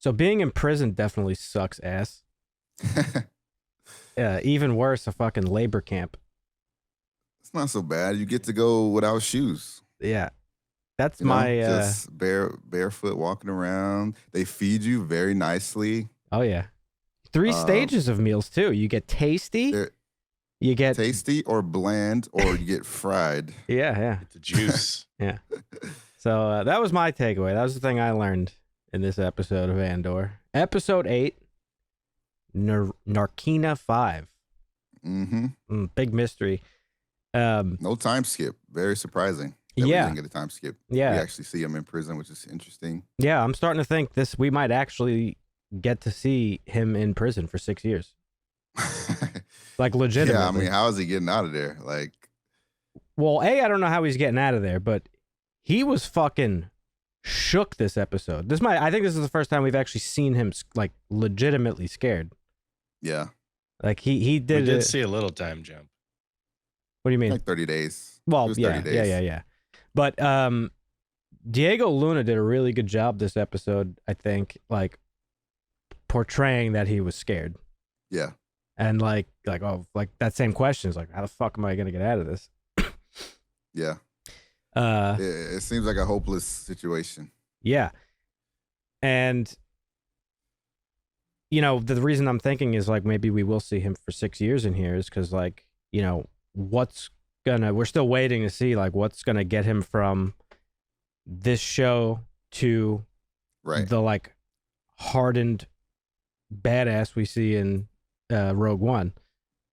So being in prison definitely sucks ass. Even worse, a fucking labor camp. It's not so bad. You get to go without shoes. Yeah. That's You know, my just barefoot walking around. They feed you very nicely. oh yeah. 3 stages of meals too. You get tasty. They're You get tasty or bland, or you get fried. yeah. Get the juice. Yeah. So that was my takeaway. That was the thing I learned in this episode of Andor. Episode 8, Narkina 5. Big mystery. No time skip. Very surprising. We didn't get a time skip. Yeah. We actually see him in prison, which is interesting. Yeah, I'm starting to think we might actually get to see him in prison for 6 years. Like legitimately. Yeah, I mean, how is he getting out of there? Like, well, I don't know how he's getting out of there, but he was fucking shook this episode. I think this is the first time we've actually seen him like legitimately scared. Yeah. Like he did. We did see a little time jump. What do you mean? Like 30 days. Well, 30 yeah, days. yeah. But Diego Luna did a really good job this episode, I think, like portraying that he was scared. Yeah. And like that same question is like, how the fuck am I gonna get out of this? Yeah. It seems like a hopeless situation. Yeah. And you know, the reason I'm thinking is like maybe we will see him for 6 years in here is because like, you know, we're still waiting to see like what's gonna get him from this show to the like hardened badass we see in Rogue One.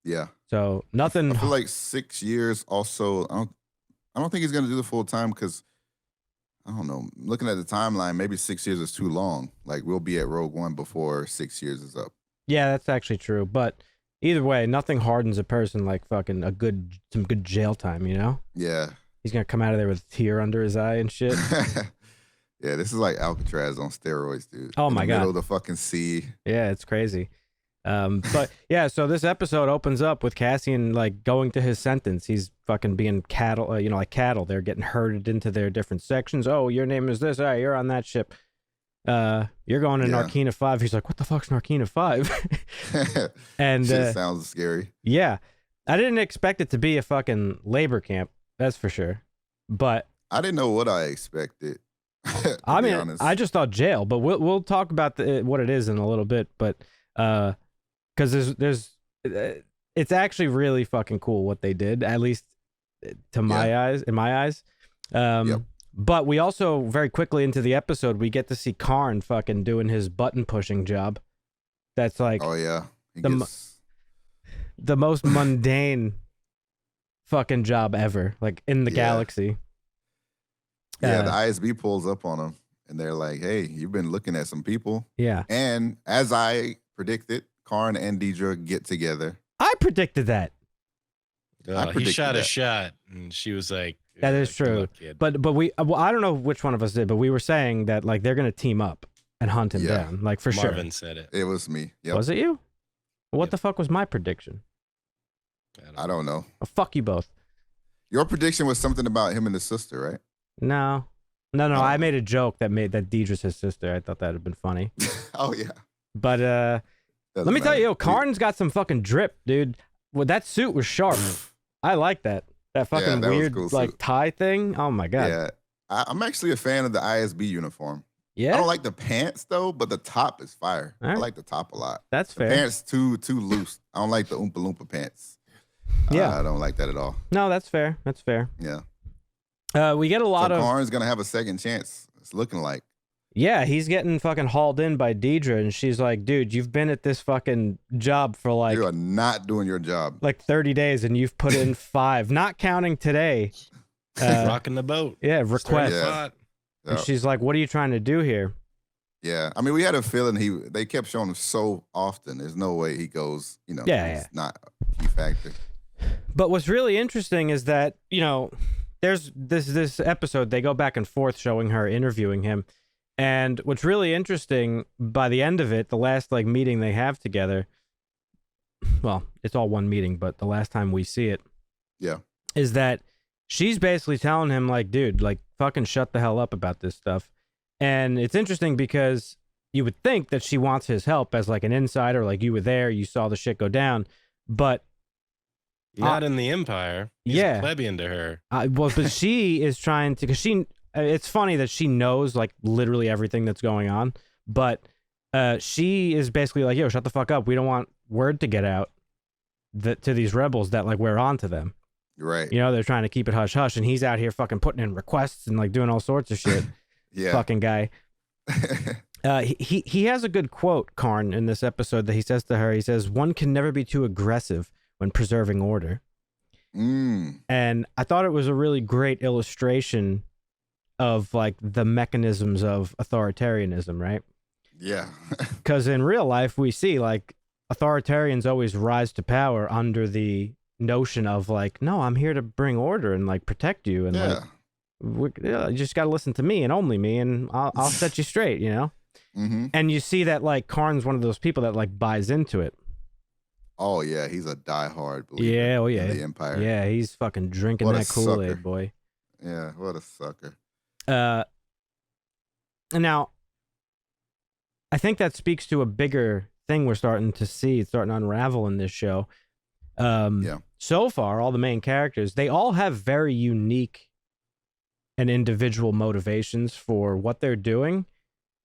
Yeah. So nothing. I feel like 6 years also, I don't think he's gonna do the full time because I don't know. Looking at the timeline, maybe 6 years is too long. Like we'll be at Rogue One before 6 years is up. Yeah, that's actually true. But either way, nothing hardens a person like fucking some good jail time, you know? Yeah. He's gonna come out of there with a tear under his eye and shit. Yeah, this is like Alcatraz on steroids, dude. Oh my God. Middle of the fucking sea. Yeah, it's crazy. But yeah, so this episode opens up with Cassian like going to his sentence. He's fucking being cattle, like cattle. They're getting herded into their different sections. Oh, your name is this. All right, you're on that ship. You're going to Narkina 5. He's like, what the fuck's Narkina 5? And shit sounds scary. Yeah, I didn't expect it to be a fucking labor camp. That's for sure. But I didn't know what I expected. I mean, I just thought jail. But we'll talk about what it is in a little bit. But because it's actually really fucking cool what they did, at least in my eyes. But we also very quickly into the episode we get to see Karn fucking doing his button pushing job. That's like, oh yeah, the most mundane fucking job ever, like in the galaxy. Yeah, the ISB pulls up on him and they're like, "Hey, you've been looking at some people." Yeah, and as I predicted, Karn and Deidre get together. I predicted that. He shot a shot, and she was like, "That is true." But I don't know which one of us did, but we were saying that like they're gonna team up and hunt him down, like for sure. Marvin said it. It was me. Yep. Was it you? What the fuck was my prediction? I don't know. Oh, fuck you both. Your prediction was something about him and his sister, right? No. I made a joke that Deidre's his sister. I thought that'd have been funny. Oh yeah. But let me tell you, Karn's got some fucking drip, dude. Well, that suit was sharp. I like that. That fucking weird cool like tie thing. Oh my God. Yeah. I'm actually a fan of the ISB uniform. Yeah. I don't like the pants though, but the top is fire. Right. I like the top a lot. That's fair. The pants too loose. I don't like the Oompa Loompa pants. Yeah. I don't like that at all. No, that's fair. That's fair. Yeah. We get a lot of Karn's gonna have a second chance. It's looking like. Yeah, he's getting fucking hauled in by Deidre, and she's like, dude, you've been at this fucking job for like... You are not doing your job. Like 30 days, and you've put in 5, not counting today. Rocking the boat. Yeah, request. Yeah. And she's like, what are you trying to do here? Yeah, I mean, we had a feeling they kept showing him so often. There's no way he goes, he's not a key factor. But what's really interesting is that, there's this episode, they go back and forth showing her interviewing him. And what's really interesting, by the end of it, the last like meeting they have together, well, it's all one meeting, but the last time we see it, is that she's basically telling him like, dude, like fucking shut the hell up about this stuff. And it's interesting because you would think that she wants his help as like an insider, like you were there, you saw the shit go down, but not in the Empire. He's a plebeian to her. Well, but she is trying to, because it's funny that she knows like literally everything that's going on, but she is basically like, yo, shut the fuck up. We don't want word to get out to these rebels that like we're on to them. Right. You know, they're trying to keep it hush hush, and he's out here fucking putting in requests and like doing all sorts of shit. Yeah. Fucking guy. He has a good quote, Karn, in this episode that he says to her. He says, "One can never be too aggressive when preserving order." And I thought it was a really great illustration of like the mechanisms of authoritarianism, right? Yeah. Because in real life, we see like authoritarians always rise to power under the notion of like, no, I'm here to bring order and like protect you, and like, you just got to listen to me and only me, and I'll set you straight, you know. And you see that like Karn's one of those people that like buys into it. Oh yeah, he's a diehard believer. In the Empire. Yeah, he's fucking drinking that Kool-Aid, boy. Yeah, what a sucker. Now, I think that speaks to a bigger thing we're starting to see. It's starting to unravel in this show. So far, all the main characters, they all have very unique and individual motivations for what they're doing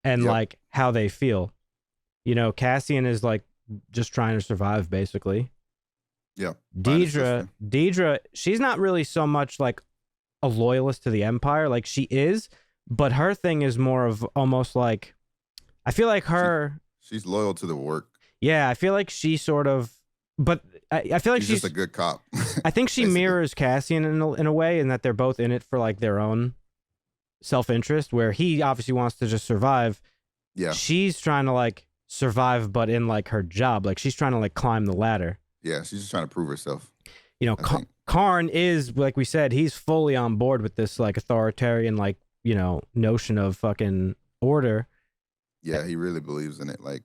and like how they feel. You know, Cassian is like just trying to survive, basically. Yeah. Deidre, she's not really so much like a loyalist to the Empire. Like she is, but her thing is more of almost like, I feel like she's loyal to the work. Yeah, I feel like she sort of, but I feel like she's just a good cop. I think she mirrors Cassian in a way, in that they're both in it for like their own self-interest, where he obviously wants to just survive. Yeah. She's trying to like survive, but in like her job, like she's trying to like climb the ladder. Yeah, she's just trying to prove herself. You know, Karn is, like we said, he's fully on board with this like authoritarian, like, you know, notion of fucking order. Yeah, he really believes in it. Like,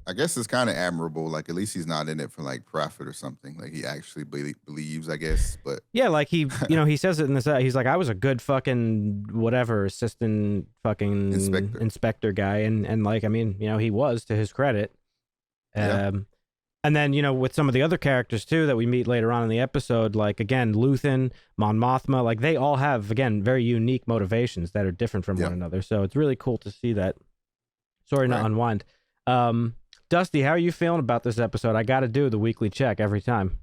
I guess it's kind of admirable. Like, at least he's not in it for like profit or something. Like, he actually believes, I guess. But yeah, like he, you know, he says it in this. He's like, I was a good fucking whatever assistant fucking inspector guy, and like, I mean, you know, he was, to his credit. And then, you know, with some of the other characters too that we meet later on in the episode, like again, Luthen, Mon Mothma, like they all have again very unique motivations that are different from one another. So it's really cool to see that. Sorry, not unwind. Dusty, how are you feeling about this episode? I got to do the weekly check every time.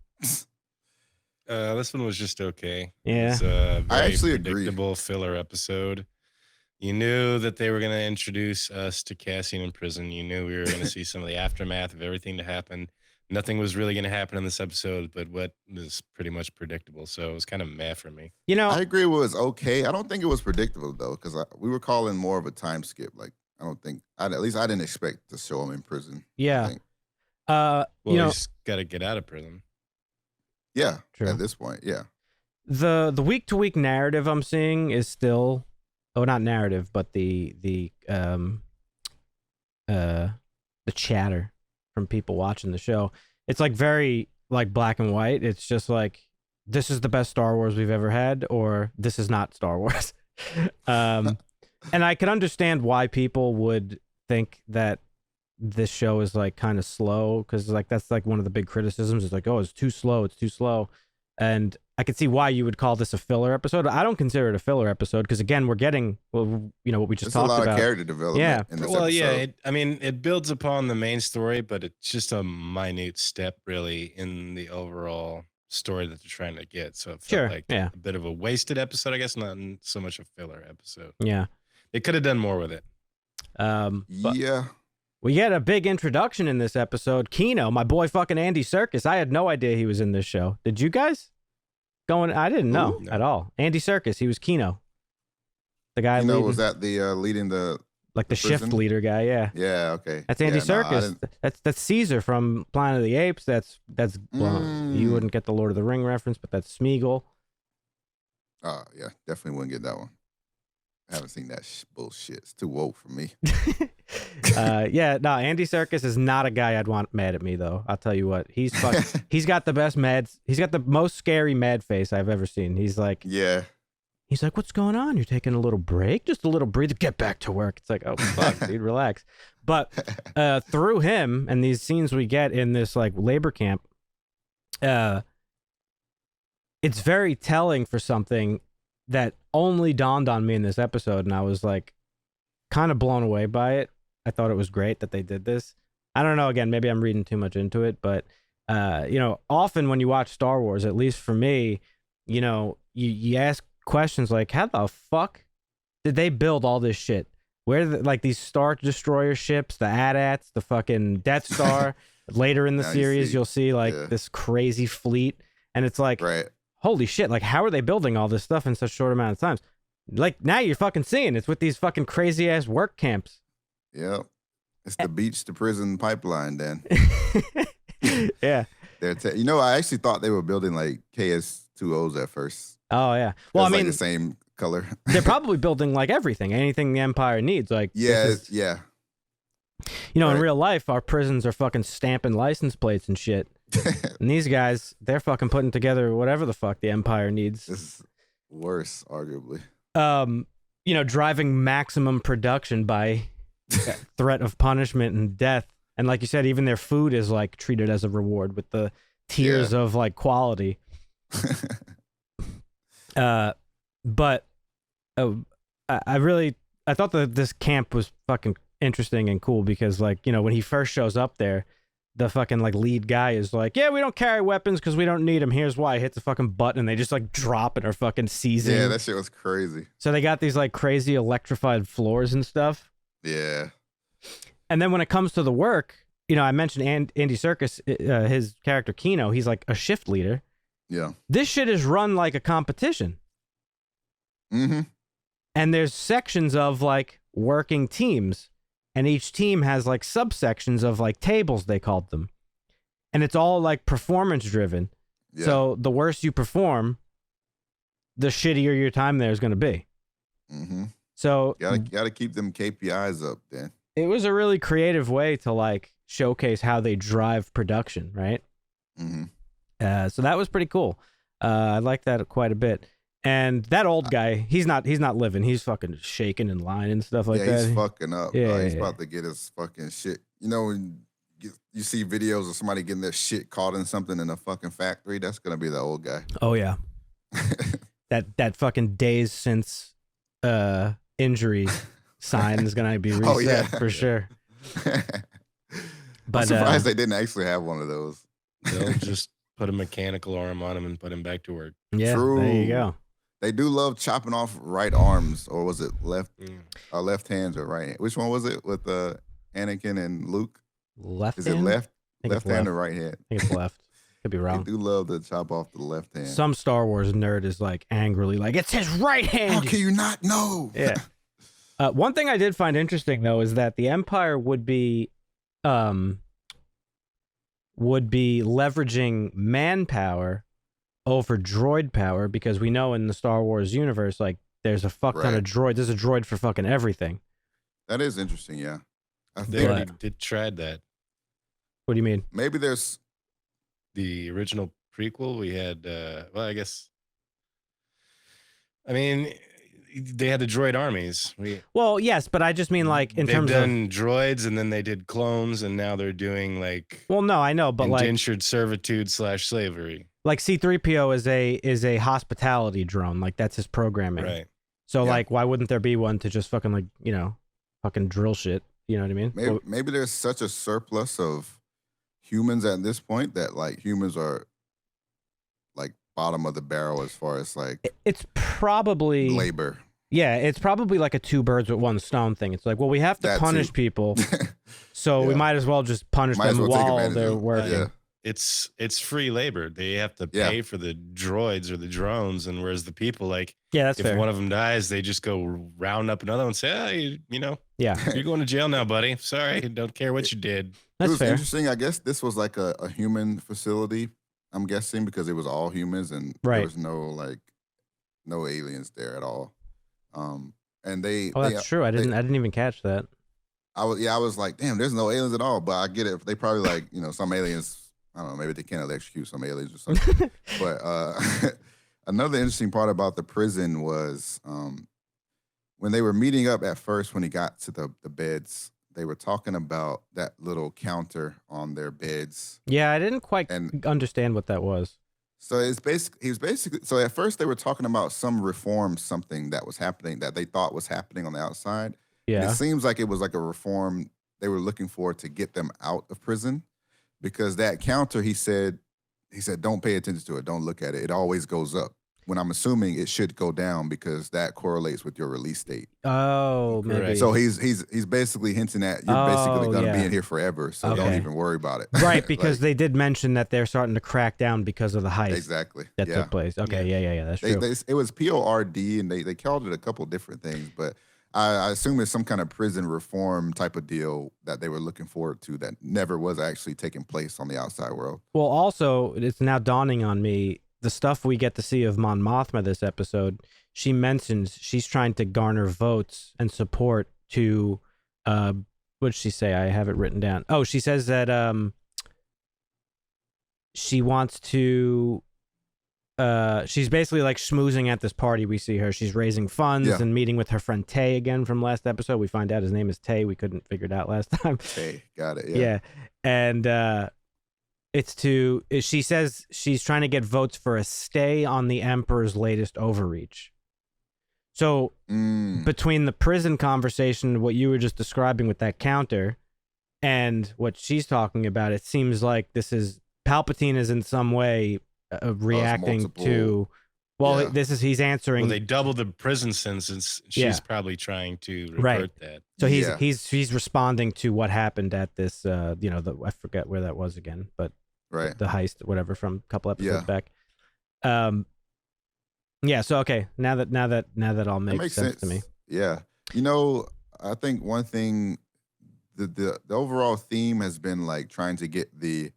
This one was just okay. Yeah, it was a very I actually predictable filler episode. You knew that they were going to introduce us to Cassian in prison. You knew we were going to see some of the aftermath of everything that happened. Nothing was really going to happen in this episode, but what was pretty much predictable. So it was kind of meh for me. You know, I agree it was okay. I don't think it was predictable though, because we were calling more of a time skip. Like, I don't think, at least I didn't expect to show him in prison. Yeah. Well, you know, he's got to get out of prison. Yeah. True. At this point, yeah. The week to week narrative I'm seeing is still, not narrative, but the chatter from people watching the show. It's like very like black and white. It's just like, this is the best Star Wars we've ever had, or this is not Star Wars. And I can understand why people would think that this show is like kind of slow, because like that's like one of the big criticisms. It's like, oh, it's too slow. It's too slow. And I could see why you would call this a filler episode. I don't consider it a filler episode because, again, we're getting, well, you know, what we just talked about. There's a lot of character development in this episode. Yeah. I mean, it builds upon the main story, but it's just a minute step, really, in the overall story that they're trying to get. So it felt like a bit of a wasted episode, I guess, not so much a filler episode. Yeah. They could have done more with it. Yeah. We get a big introduction in this episode. Kino, my boy fucking Andy Serkis. I had no idea he was in this show. Did you guys? I didn't know at all. Andy Serkis, he was Kino. The guy was that the leading the shift leader guy, yeah. Yeah, okay. That's Andy Serkis. That's Caesar from Planet of the Apes. That's well, you wouldn't get the Lord of the Ring reference, but that's Smeagol. Yeah, definitely wouldn't get that one. I haven't seen that bullshit. It's too woke for me. Andy Serkis is not a guy I'd want mad at me, though. I'll tell you what. He's got the best he's got the most scary mad face I've ever seen. He's like, yeah, He's like, what's going on? You're taking a little break? Just a little breather. Get back to work. It's like, oh, fuck, dude, relax. But through him and these scenes we get in this like labor camp, it's very telling for something that only dawned on me in this episode. And I was like kind of blown away by it. I thought it was great that they did this. I don't know. Again, maybe I'm reading too much into it, but often when you watch Star Wars, at least for me, you ask questions like, how the fuck did they build all this shit? Where like these Star Destroyer ships, the AT-ATs, the fucking Death Star. Later in the series, you'll see like this crazy fleet, and it's like, holy shit! Like, how are they building all this stuff in such short amount of time? Like now you're fucking seeing it's with these fucking crazy ass work camps. Yep, it's the beach to prison pipeline. Then, yeah. I actually thought they were building like KS-2Os at first. Oh yeah. Well, I mean, like the same color. They're probably building like anything the Empire needs. Like, yeah. In real life, our prisons are fucking stamping license plates and shit. And these guys, they're fucking putting together whatever the fuck the Empire needs. This is worse, arguably. Driving maximum production by threat of punishment and death. And like you said, even their food is like treated as a reward with the tiers of like quality. But I thought that this camp was fucking interesting and cool because like, when he first shows up there, the fucking like lead guy is like, yeah, we don't carry weapons because we don't need them. Here's why. He hits a fucking button and they just like drop and are fucking seizing. Yeah, that shit was crazy. So they got these like crazy electrified floors and stuff. Yeah. And then when it comes to the work, I mentioned Andy Serkis, his character Kino, he's like a shift leader. Yeah. This shit is run like a competition. Mm-hmm. And there's sections of like working teams, and each team has like subsections of like tables, they called them. And it's all like performance driven. Yeah. So the worse you perform, the shittier your time there is going to be. Mm-hmm. So gotta keep them KPIs up, Dan. It was a really creative way to like showcase how they drive production, right? Mm-hmm. So that was pretty cool. I like that quite a bit. And that old guy, he's not living. He's fucking shaking and lying and stuff like that. Yeah, he's fucking up. Yeah, he's about to get his fucking shit. When you see videos of somebody getting their shit caught in something in a fucking factory, that's gonna be the old guy. Oh yeah. that fucking days since injury sign is gonna be reset for sure. But I'm surprised they didn't actually have one of those. They'll just put a mechanical arm on him and put him back to work. Yeah, True. There you go. They do love chopping off right arms, or was it left hands or right hand? Which one was it with Anakin and Luke? Left Is hand? it left hand or right hand? I think it's left. Could be wrong. They do love to chop off the left hand. Some Star Wars nerd is like angrily like, it's his right hand. How can you not know? Yeah. One thing I did find interesting though is that the Empire would be leveraging manpower over droid power, because we know in the Star Wars universe, like, there's a fuck ton of droids. There's a droid for fucking everything. That is interesting, yeah. They already tried that. What do you mean? Maybe there's the original prequel. We had, they had the droid armies. Well, yes, but I just mean like in terms of they've done droids, and then they did clones, and now they're doing like. Well, no, I know, but indentured servitude / slavery. Like C-3PO is a hospitality drone. Like that's his programming. Right. So like, why wouldn't there be one to just fucking like fucking drill shit? You know what I mean? Maybe there's such a surplus of humans at this point that like humans are like bottom of the barrel as far as like it's probably labor. Yeah, it's probably like a two birds with one stone thing. It's like, well, we have to punish people, so we might as well just punish them while they're working. Yeah. It's free labor. They have to pay for the droids or the drones, and whereas the people, like, that's if fair. one of them dies, they just go round up another one and say, you're going to jail now, buddy. Sorry, don't care what you did. That's fair. Interesting. I guess this was like a human facility, I'm guessing, because it was all humans and there was no aliens there at all. And that's true. I didn't even catch that. I was like, damn, there's no aliens at all. But I get it. They probably like, some aliens. I don't know. Maybe they can't electrocute some aliens or something. But Another interesting part about the prison was when they were meeting up at first, when he got to the beds, they were talking about that little counter on their beds. Yeah, I didn't quite understand what that was. So so at first they were talking about some reform, something that was happening that they thought was happening on the outside. Yeah. And it seems like it was like a reform they were looking for to get them out of prison, because that counter, he said, don't pay attention to it. Don't look at it. It always goes up. When I'm assuming it should go down because that correlates with your release date. Oh, maybe. So he's basically hinting at you're basically going to be in here forever. So don't even worry about it. Right, because they did mention that they're starting to crack down because of the heist. Exactly. That took place. Okay, yeah, that's true. It was PORD, and they called it a couple different things, but I assume it's some kind of prison reform type of deal that they were looking forward to that never was actually taking place on the outside world. Well, also, it's now dawning on me, the stuff we get to see of Mon Mothma this episode, she mentions she's trying to garner votes and support to, what did she say? I have it written down. Oh, she says that she wants to, she's basically like schmoozing at this party. We see her. She's raising funds and meeting with her friend Tay again from last episode. We find out his name is Tay. We couldn't figure it out last time. Tay, got it. Yeah. And, she says she's trying to get votes for a stay on the Emperor's latest overreach. So between the prison conversation, what you were just describing with that counter, and what she's talking about, it seems like Palpatine is in some way reacting to. Well, he's answering. Well, they doubled the prison sentence. She's probably trying to revert that. So he's responding to what happened at this. I forget where that was again, but the heist, whatever, from a couple episodes back. So okay, now that all makes sense to me. Yeah, I think one thing, the overall theme has been like trying to get the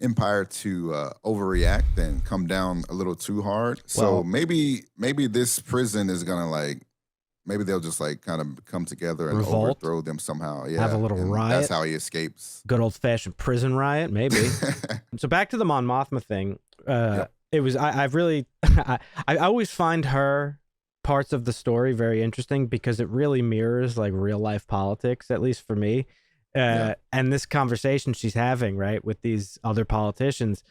Empire to overreact and come down a little too hard. So maybe this prison is gonna maybe they'll just kind of come together and overthrow them somehow. Yeah, have a little riot. That's how he escapes. Good old fashioned prison riot, maybe. So back to the Mon Mothma thing. It was I've really I always find her parts of the story very interesting because it really mirrors like real life politics, at least for me. And this conversation she's having, right, with these other politicians,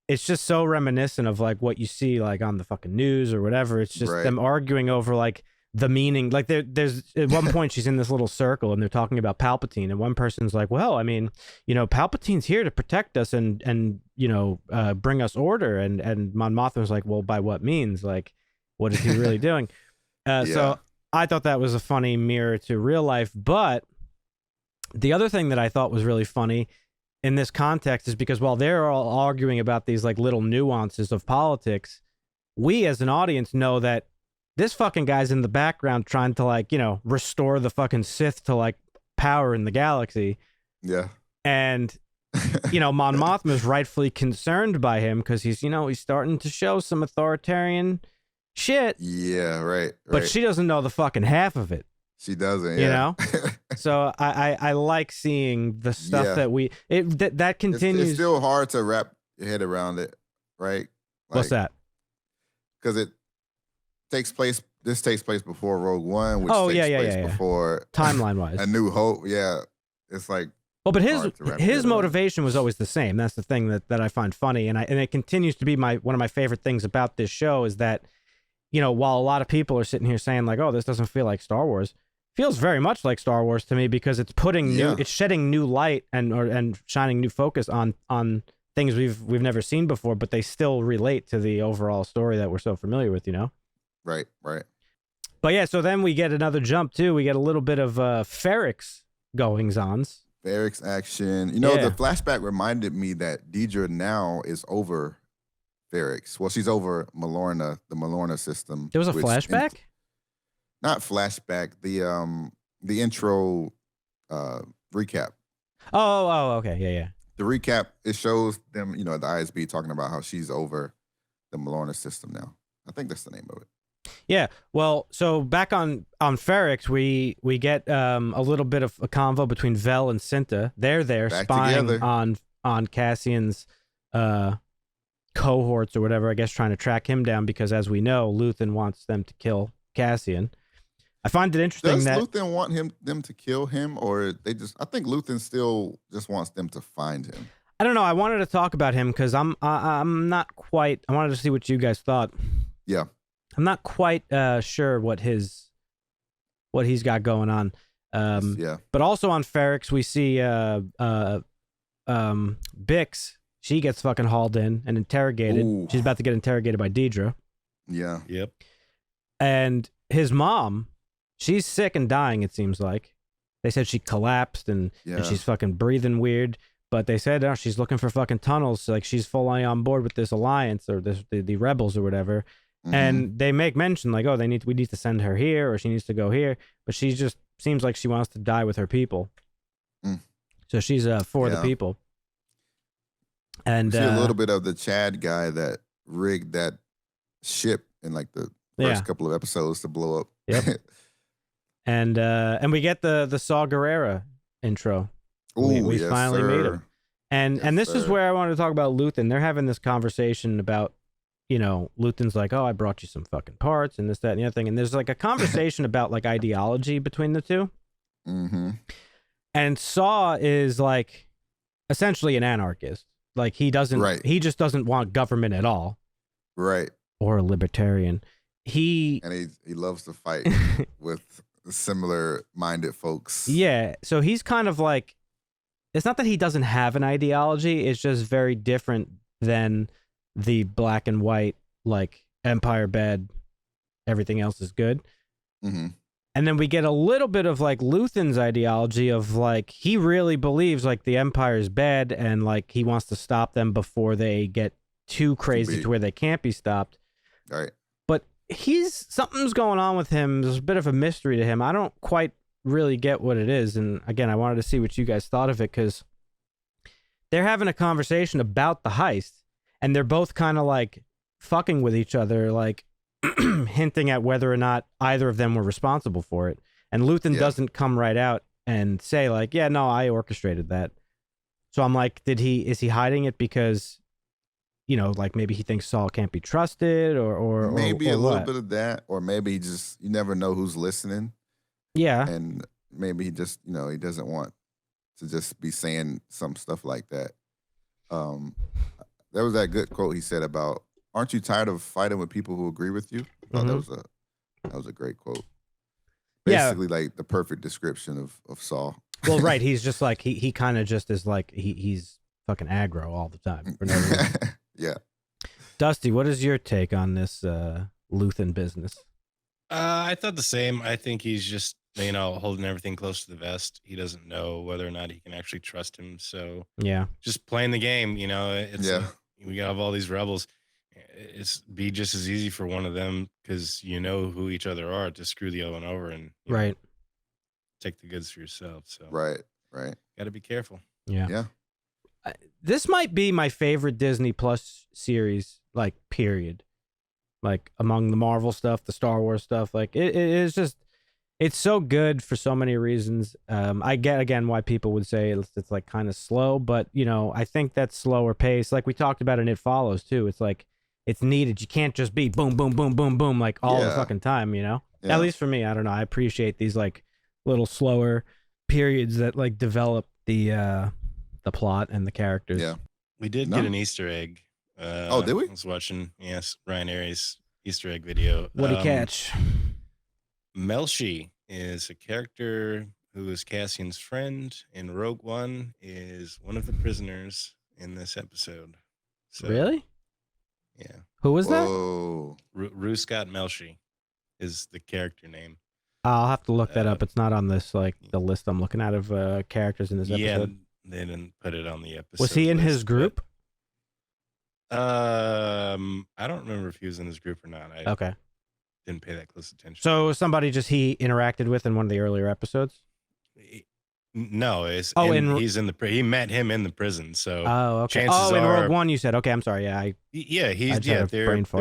it's just so reminiscent of like what you see like on the fucking news or whatever. It's just them arguing over like the meaning. Like there's at one point she's in this little circle and they're talking about Palpatine, and one person's like, well, I mean, Palpatine's here to protect us and bring us order, and Mon Mothma's like, well, by what means? Like, what is he really doing? So I thought that was a funny mirror to real life. But the other thing that I thought was really funny in this context is because while they're all arguing about these like little nuances of politics, we as an audience know that this fucking guy's in the background trying to restore the fucking Sith to like power in the galaxy. Yeah. And, Mon Mothma's rightfully concerned by him because he's starting to show some authoritarian shit. Yeah, right. But she doesn't know the fucking half of it. She doesn't, So I like seeing the stuff that continues. It's still hard to wrap your head around it, right? What's that? Because this takes place before Rogue One, which takes place before timeline wise A New Hope. Yeah, it's like. Well, but his motivation was always the same. That's the thing that I find funny, and it continues to be one of my favorite things about this show is that, while a lot of people are sitting here saying like, oh, this doesn't feel like Star Wars, it feels very much like Star Wars to me because it's putting it's shedding new light and shining new focus on things we've never seen before, but they still relate to the overall story that we're so familiar with, Right. But yeah, so then we get another jump too. We get a little bit of Ferrix goings-ons. Ferrix action. The flashback reminded me that Deidre now is over Ferrix. Well, she's over Malorna, the Malorna system. There was a flashback? Not flashback. The intro recap. Oh, okay. Yeah. The recap, it shows them, the ISB talking about how she's over the Malorna system now. I think that's the name of it. Yeah, well, so back on Ferrix, we get a little bit of a convo between Vel and Cinta. They're there spying on Cassian's cohorts or whatever, I guess, trying to track him down because, as we know, Luthen wants them to kill Cassian. I find it interesting Does that Luthen want them to kill him, or they just? I think Luthen still just wants them to find him. I don't know. I wanted to talk about him because I'm not quite. I wanted to see what you guys thought. Yeah, I'm not quite sure what he's got going on. yeah. But also on Ferrix, we see Bix. She gets fucking hauled in and interrogated. Ooh. She's about to get interrogated by Deidre. Yeah. Yep. And his mom, she's sick and dying, it seems like. They said she collapsed and she's fucking breathing weird. But they said she's looking for fucking tunnels. Like she's fully on board with this alliance or the rebels or whatever. Mm-hmm. And they make mention like, oh, we need to send her here or she needs to go here. But she just seems like she wants to die with her people. Mm. So she's for the people. And we see a little bit of the Chad guy that rigged that ship in like the first couple of episodes to blow up. Yep. and we get the Saw Gerrera intro. Ooh, we finally made him. And this is where I wanted to talk about Luthen. They're having this conversation about, Luthen's like, oh, I brought you some fucking parts and this, that, and the other thing. And there's like a conversation about like ideology between the two. Mm-hmm. And Saw is like essentially an anarchist. Like he just doesn't want government at all. Right. Or a libertarian. He loves to fight with similar minded folks. Yeah. So he's kind of like, it's not that he doesn't have an ideology. It's just very different than the black and white, like Empire bad, everything else is good. Mm-hmm. And then we get a little bit of like Luthen's ideology of like, he really believes like the Empire is bad and like he wants to stop them before they get too crazy to where they can't be stopped. All right. But something's going on with him. There's a bit of a mystery to him. I don't quite really get what it is. And again, I wanted to see what you guys thought of it because they're having a conversation about the heist and they're both kind of like fucking with each other, like hinting at whether or not either of them were responsible for it. And Luthen doesn't come right out and say like, yeah, no, I orchestrated that. So I'm like, is he hiding it because, like maybe he thinks Saul can't be trusted or maybe a little what? bit of that, or maybe you never know who's listening. Yeah. And maybe he just, he doesn't want to just be saying some stuff like that. There was that good quote he said about, aren't you tired of fighting with people who agree with you? I thought that was a great quote. Basically like the perfect description of Saul. Well, right. He's just like, he kind of just is like, he's fucking aggro all the time. For no reason. Yeah. Dusty, what is your take on this Luthen business? I thought the same. I think he's just, holding everything close to the vest. He doesn't know whether or not he can actually trust him. So yeah, just playing the game, we have all these rebels. It's be just as easy for one of them because who each other are to screw the other one over and take the goods for yourself. So right, got to be careful. Yeah. This might be my favorite Disney Plus series, like period. Like among the Marvel stuff, the Star Wars stuff, like it is just, it's so good for so many reasons. I get again why people would say it's like kind of slow, but I think that slower pace, like we talked about in It Follows too. It's like it's needed. You can't just be boom, boom, boom, boom, boom, like all the fucking time. At least for me, I don't know. I appreciate these like little slower periods that like develop the plot and the characters. Yeah, we did get an Easter egg. Did we? I was watching Ryan Aries Easter egg video. What'd he catch? Melshi is a character who is Cassian's friend in Rogue One, is one of the prisoners in this episode. So, really? Yeah. Who was that? Rue Scott Melshi is the character name. I'll have to look that up. It's not on this like the list I'm looking at of characters in this episode. Yeah, they didn't put it on the episode. Was he in his group? I don't remember if he was in his group or not. Okay. Didn't pay that close attention. So somebody he interacted with in one of the earlier episodes? No, he's in the he met him in the prison. So okay. chances in are, Rogue One you said. Okay, I'm sorry. they're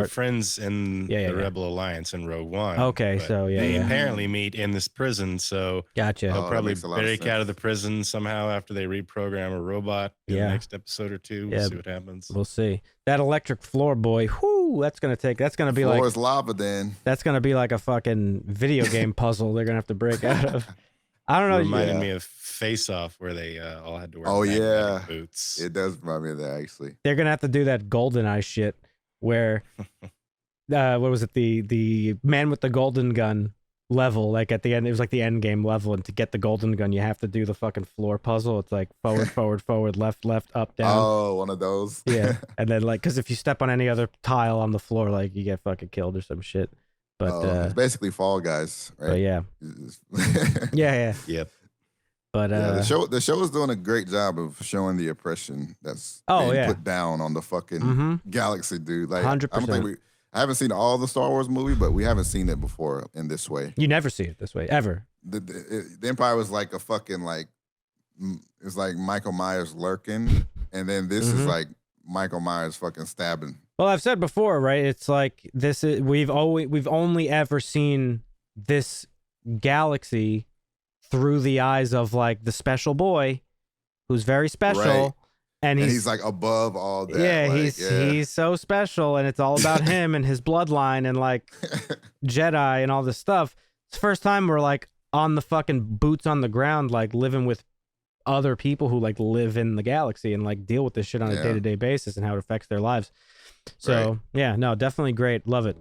friends in the Rebel Alliance in Rogue One. Okay, they apparently meet in this prison. So gotcha. They'll probably break out of the prison somehow after they reprogram a robot in the next episode or two. We'll see what happens. We'll see. That electric floor boy. Whoo! That's gonna be floor is lava. Then that's gonna be like a fucking video game puzzle. They're gonna have to break out of. I don't know. It reminded me of Face Off, where they all had to wear boots. It does remind me of that, actually. They're gonna have to do that GoldenEye shit, where, what was it? The man with the golden gun level, like at the end, it was like the end game level, and to get the golden gun, you have to do the fucking floor puzzle. It's like forward, left, up, down. Oh, one of those. Yeah, and then like, because if you step on any other tile on the floor, like you get fucking killed or some shit. But it's basically Fall Guys, right? But yeah. Yep. But the show is doing a great job of showing the oppression that's being put down on the fucking galaxy, dude. Like 100%. I haven't seen all the Star Wars movie, but we haven't seen it before in this way. You never see it this way ever. The Empire was like a fucking it's like Michael Myers lurking, and then this is like Michael Myers fucking stabbing. Well, I've said before, right? It's like we've only ever seen this galaxy through the eyes of like the special boy, who's very special, right. and he's like above all that. Yeah, he's so special, and it's all about him and his bloodline and like Jedi and all this stuff. It's the first time we're like on the fucking boots on the ground, like living with other people who like live in the galaxy and like deal with this shit on a day-to-day basis and how it affects their lives. So definitely great. Love it.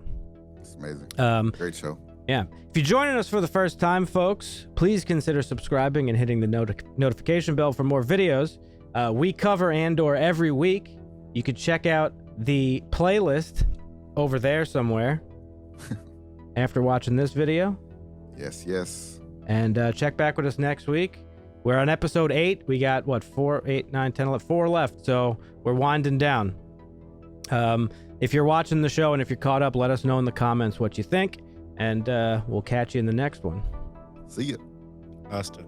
It's amazing. Great show. Yeah. If you're joining us for the first time, folks, please consider subscribing and hitting the notification bell for more videos. We cover Andor every week. You could check out the playlist over there somewhere after watching this video. Yes. And check back with us next week. We're on episode 8. We got, 4, 8, 9, 10, 11, 4 left. So we're winding down. If you're watching the show and if you're caught up, let us know in the comments what you think. And we'll catch you in the next one. See ya. Hasta.